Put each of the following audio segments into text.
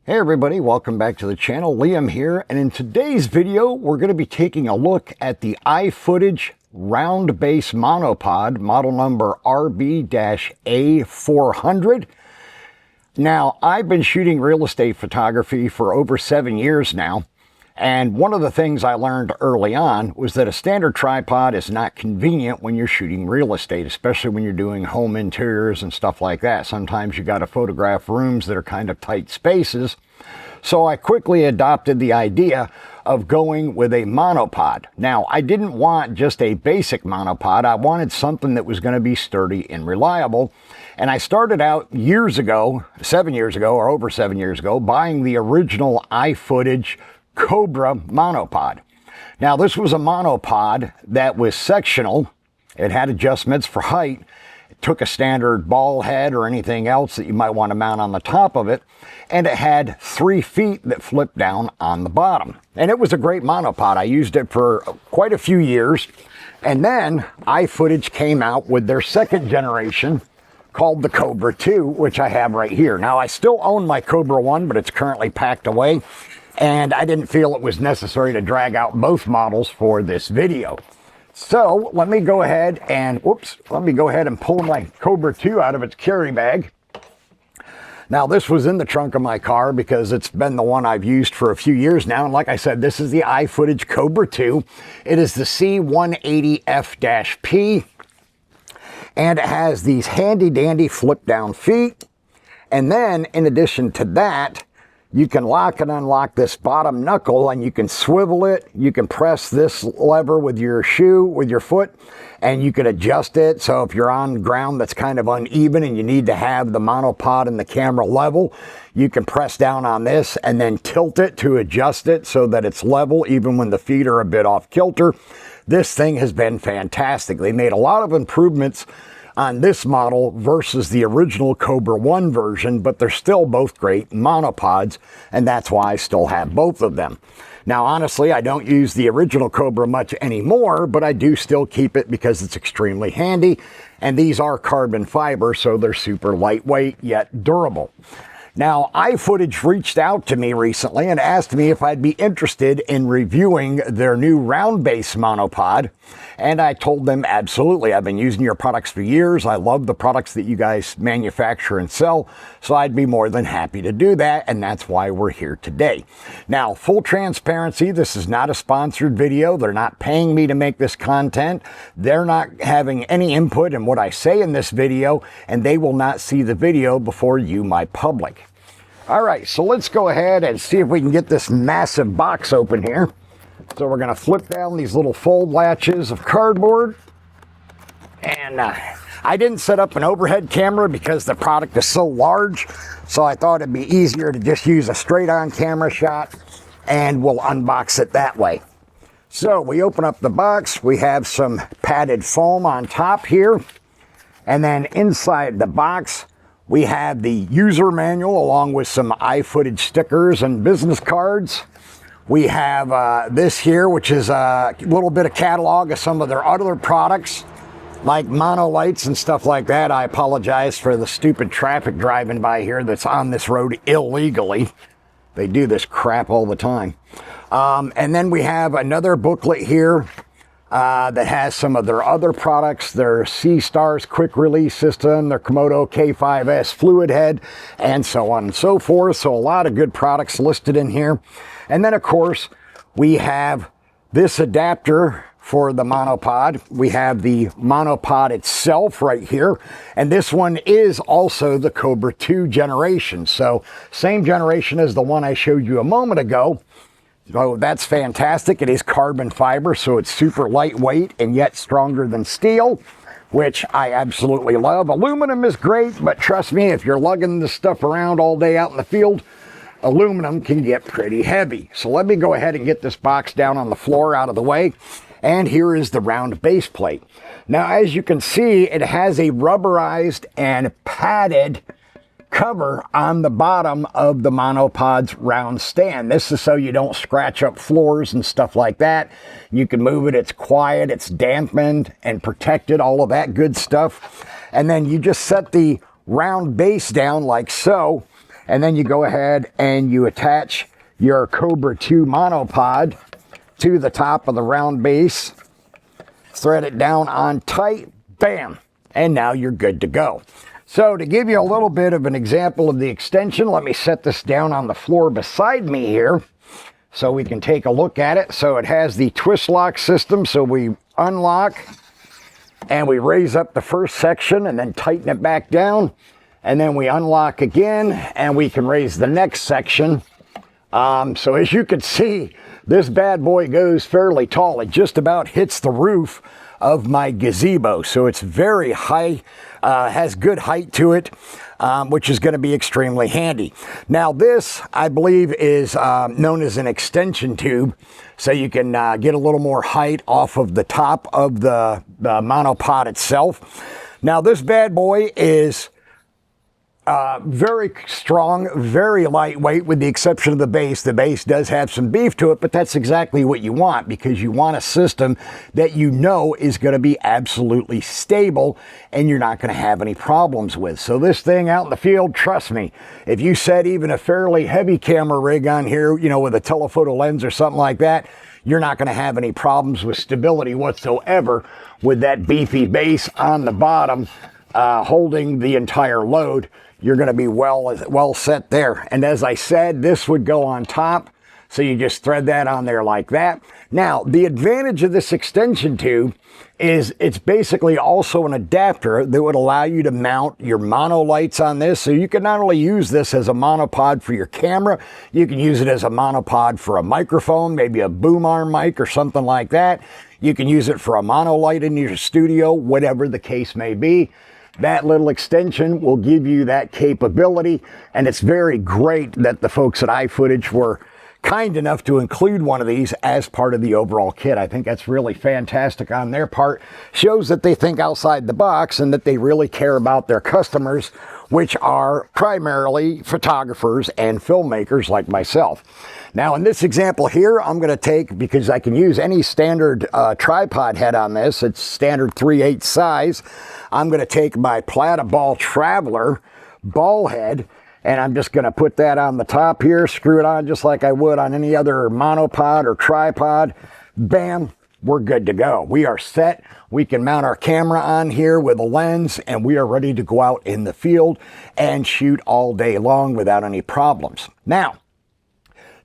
Hey everybody, welcome back to the channel. Liam here, and in today's video we're going to be taking a look at the iFootage round base monopod, model number RB-A400. Now, I've been shooting real estate photography for over 7 years now, and one of the things I learned early on was that a standard tripod is not convenient when you're shooting real estate, especially when you're doing home interiors and stuff like that. Sometimes you got to photograph rooms that are kind of tight spaces. So I quickly adopted the idea of going with a monopod. Now, I didn't want just a basic monopod. I wanted something that was going to be sturdy and reliable. And I started out years ago, 7 years ago, or over 7 years ago, buying the original iFootage Cobra monopod. Now, this was a monopod that was sectional. It had adjustments for height. It took a standard ball head or anything else that you might want to mount on the top of it, and it had 3 feet that flipped down on the bottom. And it was a great monopod. I used it for quite a few years, and then iFootage came out with their second generation called the Cobra 2, which I have right here. Now, I still own my Cobra 1, but it's currently packed away, and I didn't feel it was necessary to drag out both models for this video. So let me go ahead and, pull my Cobra 2 out of its carry bag. Now, this was in the trunk of my car because it's been the one I've used for a few years now. And like I said, this is the iFootage Cobra 2. It is the C180F-P. And it has these handy dandy flip down feet. And then in addition to that, you can lock and unlock this bottom knuckle, and you can swivel it. You can press this lever with your foot, and you can adjust it. So if you're on ground that's kind of uneven and you need to have the monopod and the camera level, you can press down on this and then tilt it to adjust it so that it's level even when the feet are a bit off kilter. This thing has been fantastic. They made a lot of improvements on this model versus the original Cobra 1 version, but they're still both great monopods, and that's why I still have both of them. Now, honestly, I don't use the original Cobra much anymore, but I do still keep it because it's extremely handy, and these are carbon fiber, so they're super lightweight yet durable. Now, iFootage reached out to me recently and asked me if I'd be interested in reviewing their new round base monopod. And I told them absolutely. I've been using your products for years. I love the products that you guys manufacture and sell. So I'd be more than happy to do that. And that's why we're here today. Now, full transparency, this is not a sponsored video. They're not paying me to make this content. They're not having any input in what I say in this video. And they will not see the video before you, my public. All right, so let's go ahead and see if we can get this massive box open here. So we're going to flip down these little fold latches of cardboard. And I didn't set up an overhead camera because the product is so large. So I thought it'd be easier to just use a straight on camera shot, and we'll unbox it that way. So we open up the box. We have some padded foam on top here. And then inside the box, we have the user manual along with some iFootage stickers and business cards. We have this here, which is a little bit of catalog of some of their other products, like mono lights and stuff like that. I apologize for the stupid traffic driving by here that's on this road illegally. They do this crap all the time. And then we have another booklet here that has some of their other products, their C-Stars quick release system, their Komodo K5S fluid head, and so on and so forth. So a lot of good products listed in here. And then, of course, we have this adapter for the monopod. We have the monopod itself right here. And this one is also the Cobra 2 generation. So same generation as the one I showed you a moment ago. So that's fantastic. It is carbon fiber, so it's super lightweight and yet stronger than steel, which I absolutely love. Aluminum is great, but trust me, if you're lugging this stuff around all day out in the field, aluminum can get pretty heavy. So let me go ahead and get this box down on the floor out of the way. And here is the round base plate. Now, as you can see, it has a rubberized and padded cover on the bottom of the monopod's round stand. This is so you don't scratch up floors and stuff like that. You can move it. It's quiet. It's dampened and protected, all of that good stuff. And then you just set the round base down like so. And then you go ahead and you attach your Cobra 2 monopod to the top of the round base, thread it down on tight, bam, and now you're good to go. So to give you a little bit of an example of the extension, let me set this down on the floor beside me here so we can take a look at it. So it has the twist lock system, so we unlock and we raise up the first section and then tighten it back down, and then we unlock again and we can raise the next section. So as you can see, this bad boy goes fairly tall. It just about hits the roof of my gazebo, so it's very high, has good height to it, which is going to be extremely handy. Now this, I believe, is known as an extension tube, so you can get a little more height off of the top of the monopod itself. Now this bad boy is very strong, very lightweight, with the exception of the base. The base does have some beef to it, but that's exactly what you want, because you want a system that you know is going to be absolutely stable and you're not going to have any problems with. So this thing out in the field, trust me, if you set even a fairly heavy camera rig on here, you know, with a telephoto lens or something like that, you're not going to have any problems with stability whatsoever with that beefy base on the bottom holding the entire load. You're going to be well set there. And as I said, this would go on top, so you just thread that on there like that. Now, the advantage of this extension tube is it's basically also an adapter that would allow you to mount your mono lights on this. So you can not only use this as a monopod for your camera, you can use it as a monopod for a microphone, maybe a boom arm mic or something like that. You can use it for a mono light in your studio, whatever the case may be. That little extension will give you that capability, and it's very great that the folks at iFootage were kind enough to include one of these as part of the overall kit. I think that's really fantastic on their part. Shows that they think outside the box and that they really care about their customers, which are primarily photographers and filmmakers like myself. Now in this example here, I'm going to take, because I can use any standard tripod head on this, it's standard 3/8 size, I'm going to take my Plataball Traveler ball head, and I'm just going to put that on the top here, screw it on just like I would on any other monopod or tripod. Bam, we're good to go. We are set. We can mount our camera on here with a lens, and we are ready to go out in the field and shoot all day long without any problems. Now,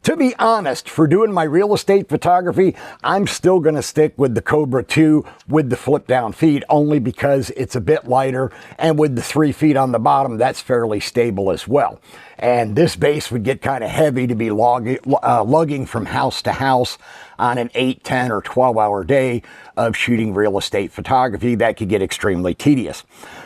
to be honest, for doing my real estate photography, I'm still going to stick with the Cobra 2 with the flip down feet, only because it's a bit lighter, and with the 3 feet on the bottom, that's fairly stable as well. And this base would get kind of heavy to be lugging from house to house on an 8, 10, or 12-hour day of shooting real estate photography. That could get extremely tedious.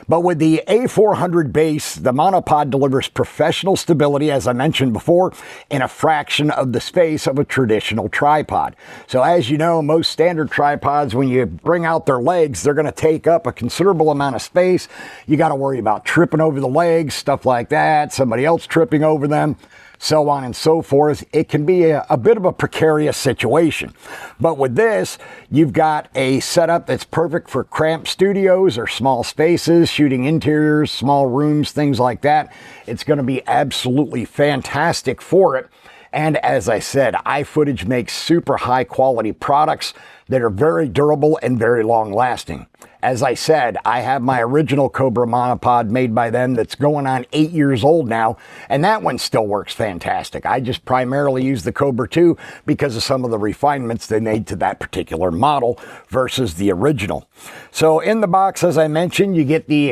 But with the A400 base, the monopod delivers professional stability, as I mentioned before, in a fraction of the space of a traditional tripod. So as you know, most standard tripods, when you bring out their legs, they're going to take up a considerable amount of space. You got to worry about tripping over the legs, stuff like that, somebody else tripping over them, so on and so forth. It can be a bit of a precarious situation. But with this, you've got a setup that's perfect for cramped studios or small spaces, shooting interiors, small rooms, things like that. It's going to be absolutely fantastic for it. And as I said, iFootage makes super high quality products that are very durable and very long lasting. As I said, I have my original Cobra monopod made by them that's going on 8 years old now, and that one still works fantastic. I just primarily use the Cobra 2 because of some of the refinements they made to that particular model versus the original. So in the box, as I mentioned, you get the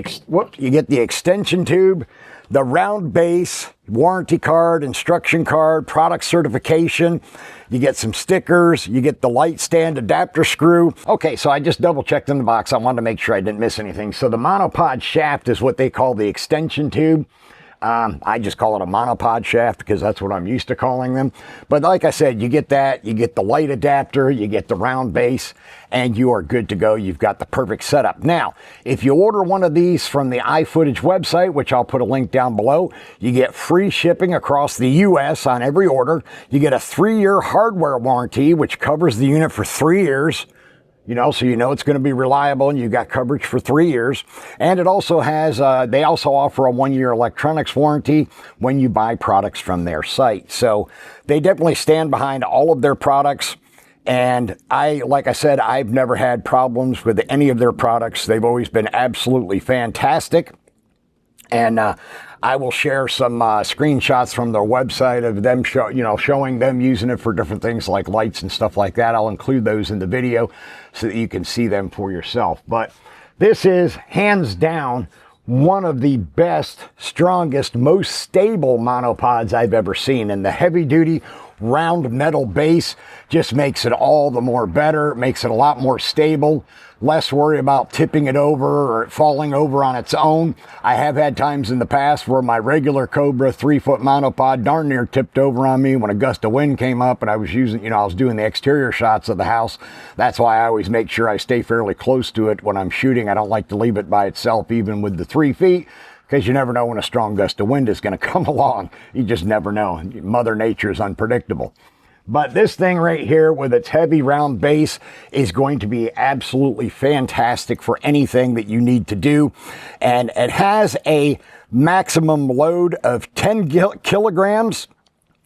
extension tube, the round base, warranty card, instruction card, product certification. You get some stickers. You get the light stand adapter screw. Okay, so I just double checked in the box. I wanted to make sure I didn't miss anything. So the monopod shaft is what they call the extension tube. I just call it a monopod shaft because that's what I'm used to calling them. But like I said, you get that, you get the light adapter, you get the round base, and you are good to go. You've got the perfect setup. Now, if you order one of these from the iFootage website, which I'll put a link down below, you get free shipping across the US on every order. You get a 3-year hardware warranty, which covers the unit for 3 years. so you know it's going to be reliable and you got coverage for 3 years. And it also has, they also offer a 1-year electronics warranty when you buy products from their site. So they definitely stand behind all of their products. And like I said, I've never had problems with any of their products. They've always been absolutely fantastic. And I will share some screenshots from their website of them showing them using it for different things like lights and stuff like that. I'll include those in the video so that you can see them for yourself. But this is hands down one of the best, strongest, most stable monopods I've ever seen. And the heavy duty round metal base just makes it all the more better, makes it a lot more stable, less worry about tipping it over or it falling over on its own. I have had times in the past where my regular Cobra 3-foot monopod darn near tipped over on me when a gust of wind came up and I was using, I was doing the exterior shots of the house. That's why I always make sure I stay fairly close to it when I'm shooting. I don't like to leave it by itself even with the 3 feet, because you never know when a strong gust of wind is going to come along. You just never know. Mother Nature is unpredictable. But this thing right here with its heavy round base is going to be absolutely fantastic for anything that you need to do. And it has a maximum load of 10 kilograms.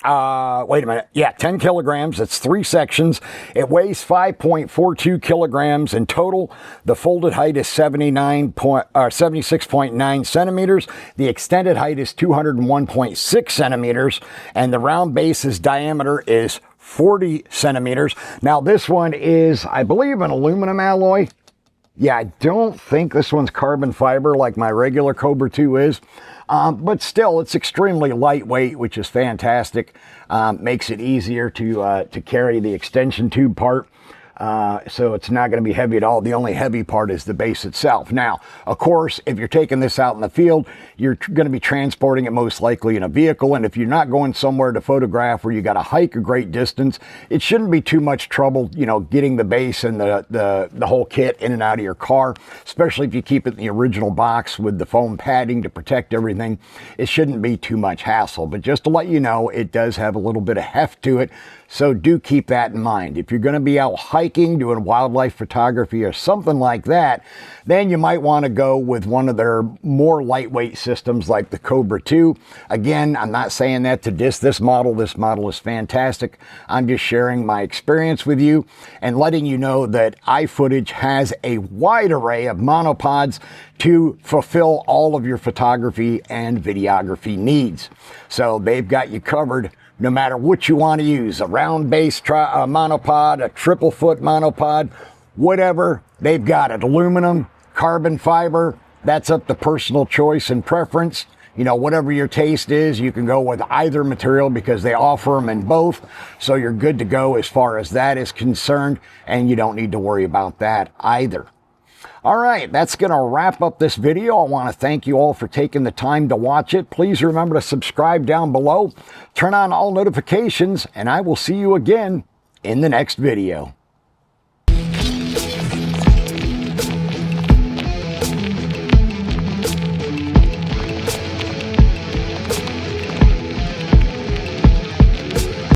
Wait a minute. Yeah, 10 kilograms. It's 3 sections. It weighs 5.42 kilograms in total. The folded height is 76.9 centimeters. The extended height is 201.6 centimeters. And the round base's diameter is 40 centimeters. Now, this one is, I believe, an aluminum alloy. Yeah, I don't think this one's carbon fiber like my regular Cobra 2 is. But still, it's extremely lightweight, which is fantastic. Makes it easier to carry the extension tube part. So it's not going to be heavy at all. The only heavy part is the base itself. Now, of course, if you're taking this out in the field, you're going to be transporting it most likely in a vehicle. And if you're not going somewhere to photograph where you got to hike a great distance, it shouldn't be too much trouble, getting the base and the whole kit in and out of your car, especially if you keep it in the original box with the foam padding to protect everything. It shouldn't be too much hassle. But just to let you know, it does have a little bit of heft to it. So do keep that in mind. If you're going to be out hiking, doing wildlife photography or something like that, then you might want to go with one of their more lightweight systems like the Cobra 2. Again, I'm not saying that to diss this model. This model is fantastic. I'm just sharing my experience with you and letting you know that iFootage has a wide array of monopods to fulfill all of your photography and videography needs. So they've got you covered no matter what you want to use, a round base monopod, a triple foot monopod, whatever, they've got it. Aluminum, carbon fiber, that's up to personal choice and preference. Whatever your taste is, you can go with either material because they offer them in both. So you're good to go as far as that is concerned, and you don't need to worry about that either. All right, that's going to wrap up this video. I want to thank you all for taking the time to watch it. Please remember to subscribe down below, turn on all notifications, and I will see you again in the next video.